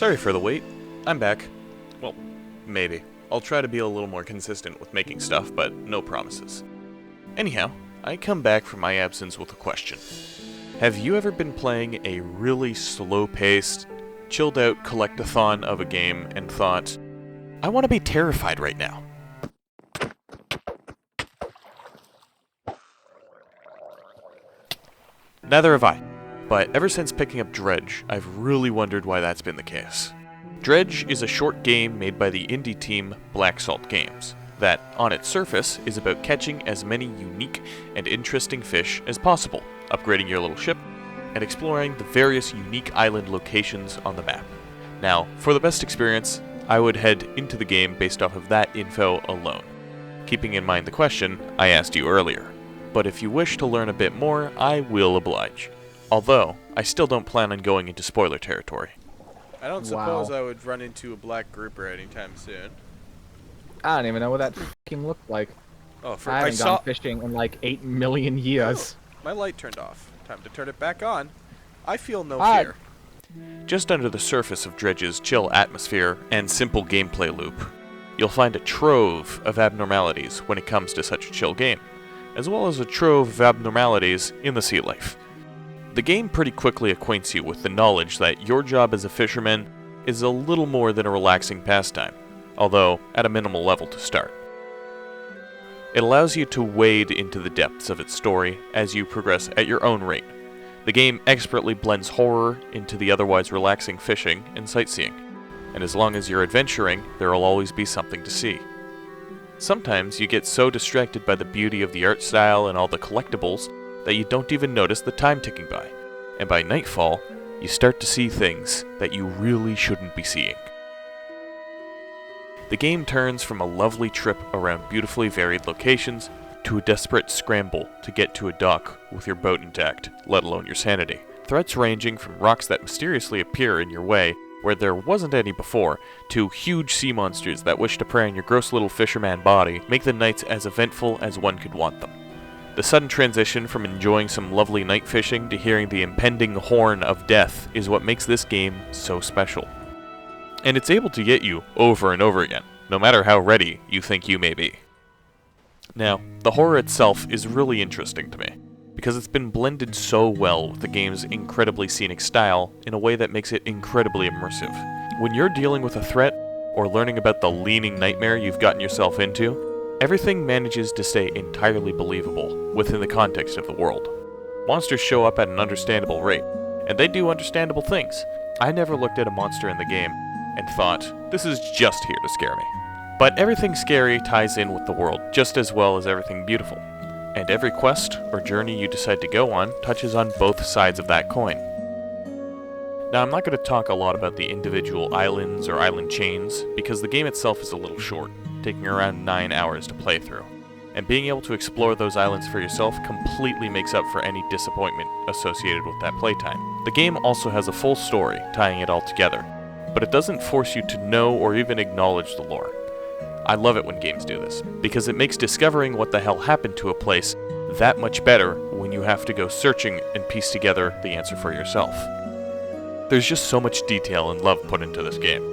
Sorry for the wait. I'm back. Well, maybe. I'll try to be a little more consistent with making stuff, but no promises. Anyhow, I come back from my absence with a question. Have you ever been playing a really slow-paced, chilled-out collect-a-thon of a game and thought, I want to be terrified right now? Neither have I. But ever since picking up Dredge, I've really wondered why that's been the case. Dredge is a short game made by the indie team Black Salt Games, that, on its surface, is about catching as many unique and interesting fish as possible, upgrading your little ship, and exploring the various unique island locations on the map. Now, for the best experience, I would head into the game based off of that info alone, keeping in mind the question I asked you earlier. But if you wish to learn a bit more, I will oblige. Although, I still don't plan on going into spoiler territory. I don't suppose I would run into a black grouper anytime soon. I don't even know what that fucking looked like. Oh, I haven't gone fishing in like 8 million years. Oh, my light turned off. Time to turn it back on. I feel no fear. Just under the surface of Dredge's chill atmosphere and simple gameplay loop, you'll find a trove of abnormalities when it comes to such a chill game, as well as a trove of abnormalities in the sea life. The game pretty quickly acquaints you with the knowledge that your job as a fisherman is a little more than a relaxing pastime, although at a minimal level to start. It allows you to wade into the depths of its story as you progress at your own rate. The game expertly blends horror into the otherwise relaxing fishing and sightseeing, and as long as you're adventuring, there will always be something to see. Sometimes you get so distracted by the beauty of the art style and all the collectibles that you don't even notice the time ticking by, and by nightfall, you start to see things that you really shouldn't be seeing. The game turns from a lovely trip around beautifully varied locations to a desperate scramble to get to a dock with your boat intact, let alone your sanity. Threats ranging from rocks that mysteriously appear in your way where there wasn't any before, to huge sea monsters that wish to prey on your gross little fisherman body make the nights as eventful as one could want them. The sudden transition from enjoying some lovely night fishing to hearing the impending horn of death is what makes this game so special. And it's able to get you over and over again, no matter how ready you think you may be. Now, the horror itself is really interesting to me, because it's been blended so well with the game's incredibly scenic style in a way that makes it incredibly immersive. When you're dealing with a threat, or learning about the leaning nightmare you've gotten yourself into, everything manages to stay entirely believable within the context of the world. Monsters show up at an understandable rate, and they do understandable things. I never looked at a monster in the game and thought, this is just here to scare me. But everything scary ties in with the world just as well as everything beautiful, and every quest or journey you decide to go on touches on both sides of that coin. Now, I'm not going to talk a lot about the individual islands or island chains, because the game itself is a little short, taking around 9 hours to play through, and being able to explore those islands for yourself completely makes up for any disappointment associated with that playtime. The game also has a full story tying it all together, but it doesn't force you to know or even acknowledge the lore. I love it when games do this, because it makes discovering what the hell happened to a place that much better when you have to go searching and piece together the answer for yourself. There's just so much detail and love put into this game,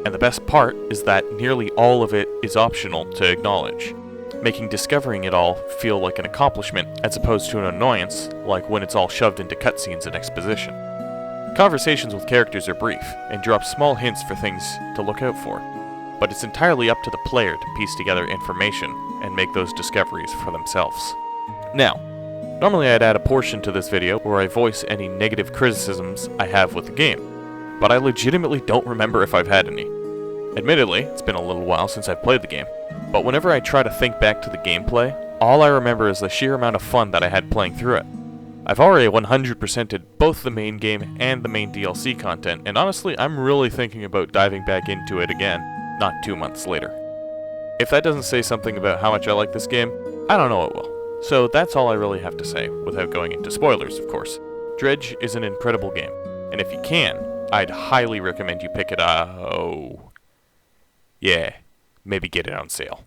and the best part is that nearly all of it is optional to acknowledge, making discovering it all feel like an accomplishment as opposed to an annoyance, like when it's all shoved into cutscenes and exposition. Conversations with characters are brief, and drop small hints for things to look out for, but it's entirely up to the player to piece together information and make those discoveries for themselves. Now, normally I'd add a portion to this video where I voice any negative criticisms I have with the game, but I legitimately don't remember if I've had any. Admittedly, it's been a little while since I've played the game, but whenever I try to think back to the gameplay, all I remember is the sheer amount of fun that I had playing through it. I've already 100%ed both the main game and the main DLC content, and honestly, I'm really thinking about diving back into it again, not 2 months later. If that doesn't say something about how much I like this game, I don't know what will. So that's all I really have to say, without going into spoilers, of course. Dredge is an incredible game, and if you can, I'd highly recommend you pick it up. Yeah, maybe get it on sale.